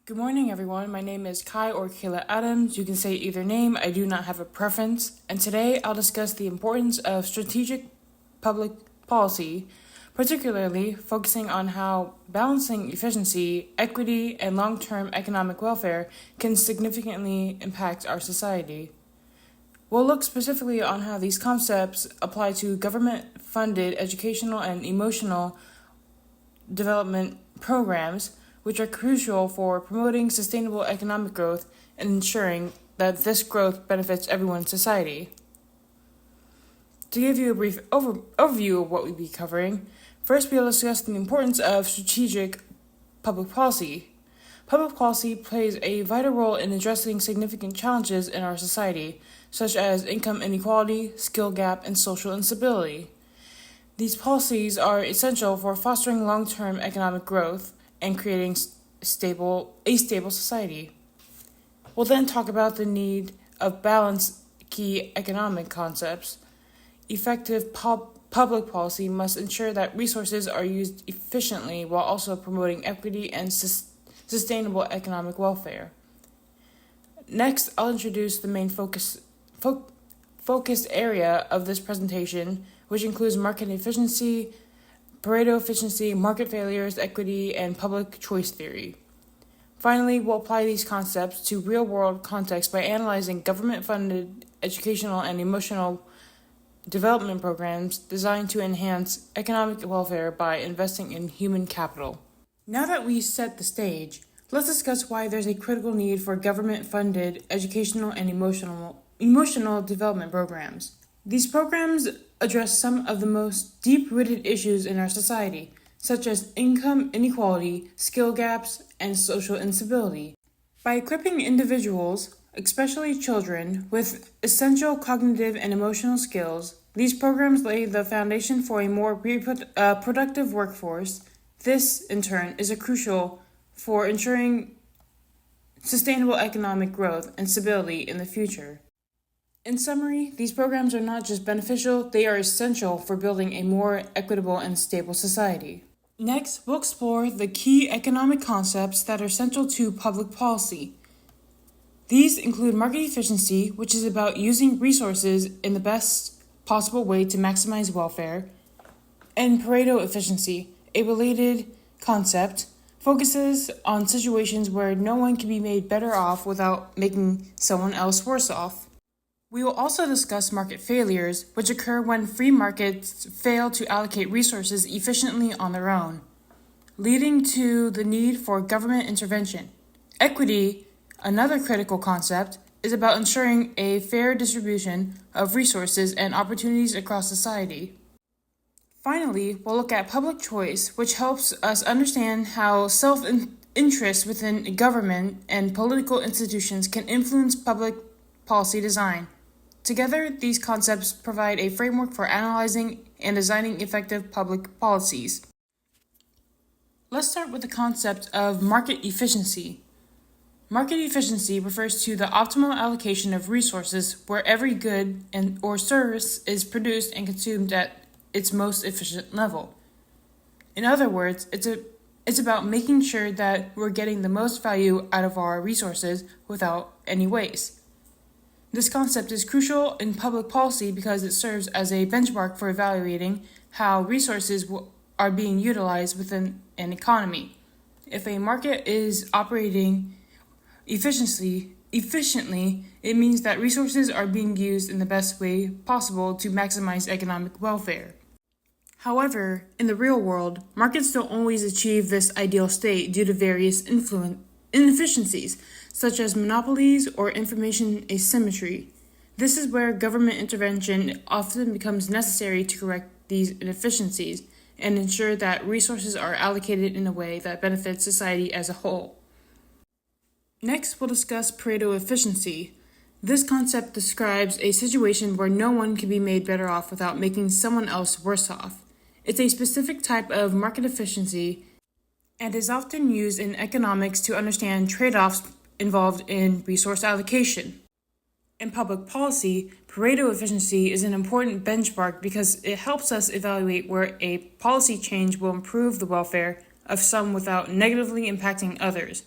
Good morning, everyone. My name is Kai or Kayla Adams. You can say either name. I do not have a preference. And today I'll discuss the importance of strategic public policy, particularly focusing on how balancing efficiency, equity, and long-term economic welfare can significantly impact our society. We'll look specifically on how these concepts apply to government-funded educational and emotional development programs, which are crucial for promoting sustainable economic growth and ensuring that this growth benefits everyone in society. To give you a brief overview of what we'll be covering, first we'll discuss the importance of strategic public policy. Public policy plays a vital role in addressing significant challenges in our society, such as income inequality, skill gap, and social instability. These policies are essential for fostering long-term economic growth and creating a stable society. We'll then talk about the need of balance key economic concepts. Effective public policy must ensure that resources are used efficiently while also promoting equity and sustainable economic welfare. Next, I'll introduce the main focus area of this presentation, which includes market efficiency, Pareto efficiency, market failures, equity, and public choice theory. Finally, we'll apply these concepts to real-world context by analyzing government-funded educational and emotional development programs designed to enhance economic welfare by investing in human capital. Now that we set the stage, let's discuss why there's a critical need for government-funded educational and emotional development programs. These programs address some of the most deep-rooted issues in our society, such as income inequality, skill gaps, and social instability. By equipping individuals, especially children, with essential cognitive and emotional skills, these programs lay the foundation for a more productive workforce. This, in turn, is crucial for ensuring sustainable economic growth and stability in the future. In summary, these programs are not just beneficial, they are essential for building a more equitable and stable society. Next, we'll explore the key economic concepts that are central to public policy. These include market efficiency, which is about using resources in the best possible way to maximize welfare, and Pareto efficiency, a related concept, focuses on situations where no one can be made better off without making someone else worse off. We will also discuss market failures, which occur when free markets fail to allocate resources efficiently on their own, leading to the need for government intervention. Equity, another critical concept, is about ensuring a fair distribution of resources and opportunities across society. Finally, we'll look at public choice, which helps us understand how self-interest within government and political institutions can influence public policy design. Together, these concepts provide a framework for analyzing and designing effective public policies. Let's start with the concept of market efficiency. Market efficiency refers to the optimal allocation of resources where every good or service is produced and consumed at its most efficient level. In other words, it's about making sure that we're getting the most value out of our resources without any waste. This concept is crucial in public policy because it serves as a benchmark for evaluating how resources are being utilized within an economy. If a market is operating efficiently, it means that resources are being used in the best way possible to maximize economic welfare. However, in the real world, markets don't always achieve this ideal state due to various inefficiencies, such as monopolies or information asymmetry. This is where government intervention often becomes necessary to correct these inefficiencies and ensure that resources are allocated in a way that benefits society as a whole. Next, we'll discuss Pareto efficiency. This concept describes a situation where no one can be made better off without making someone else worse off. It's a specific type of market efficiency and is often used in economics to understand trade-offs involved in resource allocation. In public policy, Pareto efficiency is an important benchmark because it helps us evaluate where a policy change will improve the welfare of some without negatively impacting others.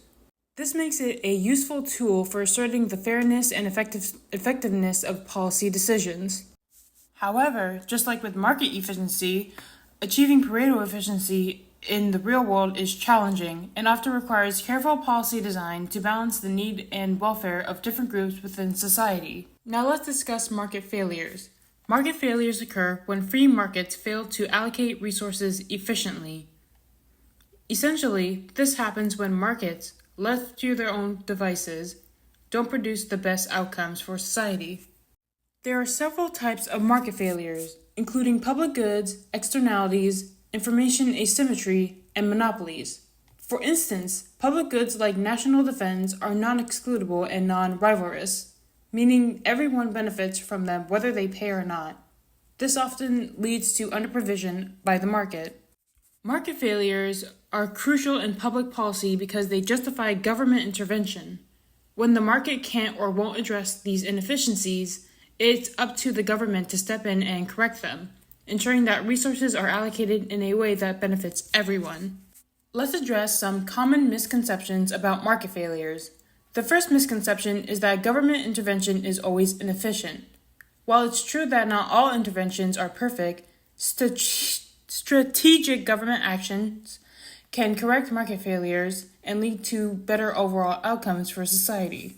This makes it a useful tool for asserting the fairness and effectiveness of policy decisions. However, just like with market efficiency, achieving Pareto efficiency in the real world is challenging and often requires careful policy design to balance the need and welfare of different groups within society. Now let's discuss market failures. Market failures occur when free markets fail to allocate resources efficiently. Essentially, this happens when markets, left to their own devices, don't produce the best outcomes for society. There are several types of market failures, including public goods, externalities, information asymmetry, and monopolies. For instance, public goods like national defense are non-excludable and non-rivalrous, meaning everyone benefits from them whether they pay or not. This often leads to underprovision by the market. Market failures are crucial in public policy because they justify government intervention. When the market can't or won't address these inefficiencies, it's up to the government to step in and correct them, ensuring that resources are allocated in a way that benefits everyone. Let's address some common misconceptions about market failures. The first misconception is that government intervention is always inefficient. While it's true that not all interventions are perfect, strategic government actions can correct market failures and lead to better overall outcomes for society.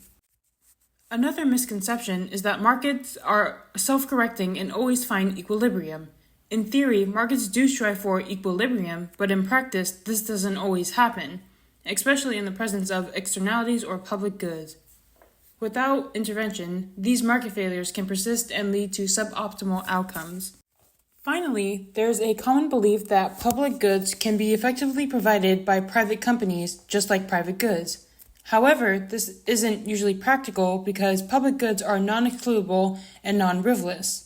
Another misconception is that markets are self-correcting and always find equilibrium. In theory, markets do strive for equilibrium, but in practice, this doesn't always happen, especially in the presence of externalities or public goods. Without intervention, these market failures can persist and lead to suboptimal outcomes. Finally, there's a common belief that public goods can be effectively provided by private companies, just like private goods. However, this isn't usually practical because public goods are non-excludable and non-rivalrous.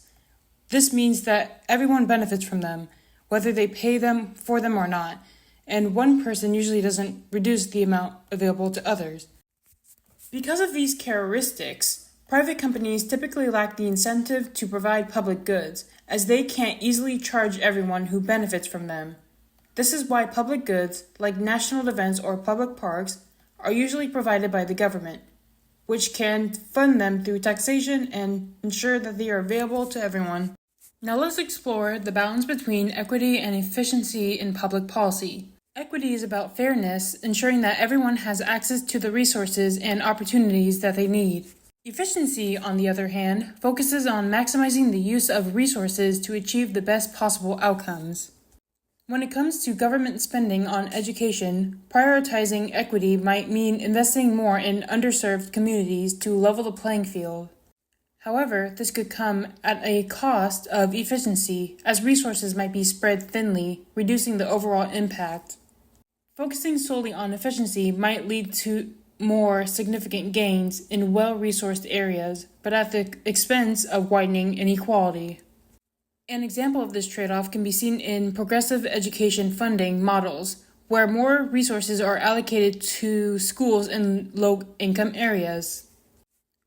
This means that everyone benefits from them, whether they pay them for them or not, and one person usually doesn't reduce the amount available to others. Because of these characteristics, private companies typically lack the incentive to provide public goods, as they can't easily charge everyone who benefits from them. This is why public goods, like national defense or public parks, are usually provided by the government, which can fund them through taxation and ensure that they are available to everyone. Now let's explore the balance between equity and efficiency in public policy. Equity is about fairness, ensuring that everyone has access to the resources and opportunities that they need. Efficiency, on the other hand, focuses on maximizing the use of resources to achieve the best possible outcomes. When it comes to government spending on education, prioritizing equity might mean investing more in underserved communities to level the playing field. However, this could come at a cost of efficiency, as resources might be spread thinly, reducing the overall impact. Focusing solely on efficiency might lead to more significant gains in well-resourced areas, but at the expense of widening inequality. An example of this trade-off can be seen in progressive education funding models, where more resources are allocated to schools in low-income areas.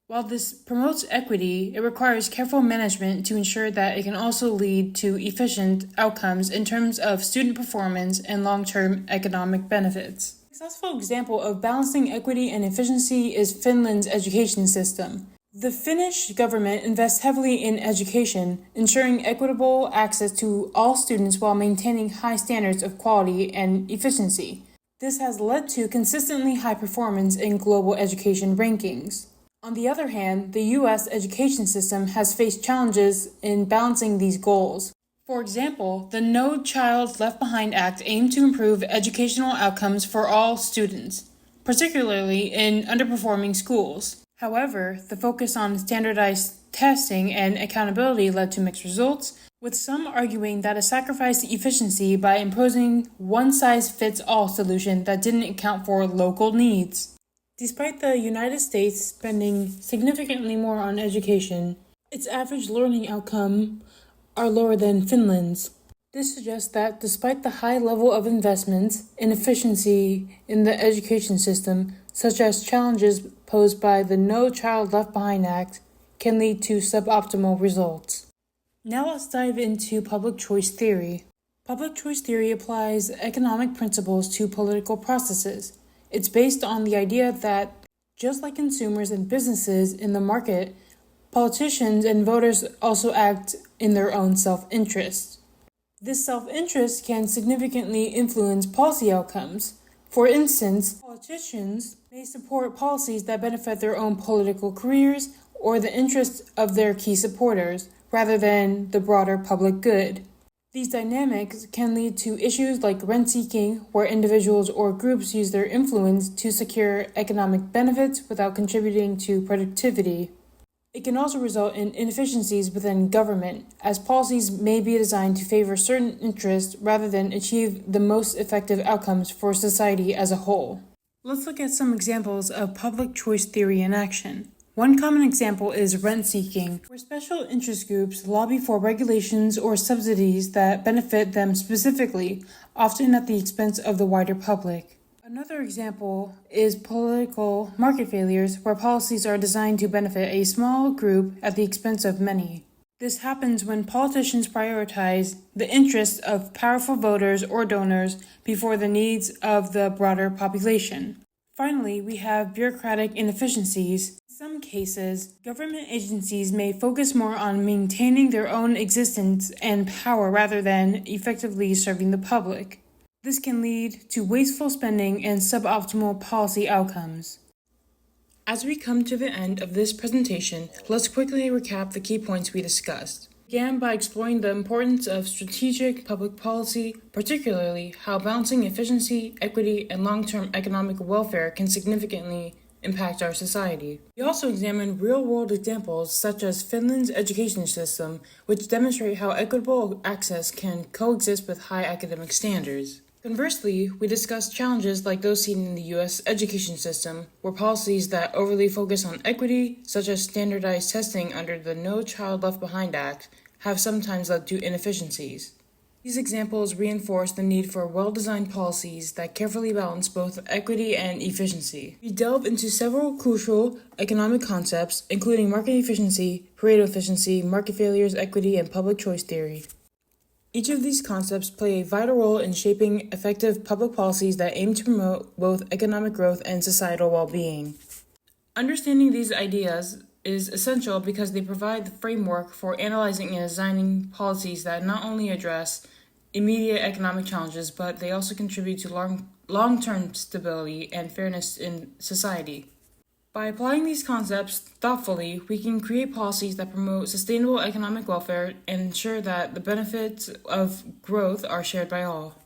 While this promotes equity, it requires careful management to ensure that it can also lead to efficient outcomes in terms of student performance and long-term economic benefits. A successful example of balancing equity and efficiency is Finland's education system. The Finnish government invests heavily in education, ensuring equitable access to all students while maintaining high standards of quality and efficiency. This has led to consistently high performance in global education rankings. On the other hand, the U.S. education system has faced challenges in balancing these goals. For example, the No Child Left Behind Act aimed to improve educational outcomes for all students, particularly in underperforming schools. However, the focus on standardized testing and accountability led to mixed results, with some arguing that it sacrificed efficiency by imposing one-size-fits-all solution that didn't account for local needs. Despite the United States spending significantly more on education, its average learning outcome are lower than Finland's. This suggests that despite the high level of investments in efficiency in the education system, such as challenges posed by the No Child Left Behind Act, can lead to suboptimal results. Now let's dive into public choice theory. Public choice theory applies economic principles to political processes. It's based on the idea that, just like consumers and businesses in the market, politicians and voters also act in their own self-interest. This self-interest can significantly influence policy outcomes. For instance, politicians may support policies that benefit their own political careers or the interests of their key supporters, rather than the broader public good. These dynamics can lead to issues like rent-seeking, where individuals or groups use their influence to secure economic benefits without contributing to productivity. It can also result in inefficiencies within government, as policies may be designed to favor certain interests rather than achieve the most effective outcomes for society as a whole. Let's look at some examples of public choice theory in action. One common example is rent-seeking, where special interest groups lobby for regulations or subsidies that benefit them specifically, often at the expense of the wider public. Another example is political market failures, where policies are designed to benefit a small group at the expense of many. This happens when politicians prioritize the interests of powerful voters or donors before the needs of the broader population. Finally, we have bureaucratic inefficiencies. In some cases, government agencies may focus more on maintaining their own existence and power rather than effectively serving the public. This can lead to wasteful spending and suboptimal policy outcomes. As we come to the end of this presentation, let's quickly recap the key points we discussed. We began by exploring the importance of strategic public policy, particularly how balancing efficiency, equity, and long-term economic welfare can significantly impact our society. We also examined real-world examples such as Finland's education system, which demonstrate how equitable access can coexist with high academic standards. Conversely, we discussed challenges like those seen in the U.S. education system, where policies that overly focus on equity, such as standardized testing under the No Child Left Behind Act, have sometimes led to inefficiencies. These examples reinforce the need for well-designed policies that carefully balance both equity and efficiency. We delve into several crucial economic concepts, including market efficiency, Pareto efficiency, market failures, equity, and public choice theory. Each of these concepts play a vital role in shaping effective public policies that aim to promote both economic growth and societal well-being. Understanding these ideas is essential because they provide the framework for analyzing and designing policies that not only address immediate economic challenges, but they also contribute to long-term stability and fairness in society. By applying these concepts thoughtfully, we can create policies that promote sustainable economic welfare and ensure that the benefits of growth are shared by all.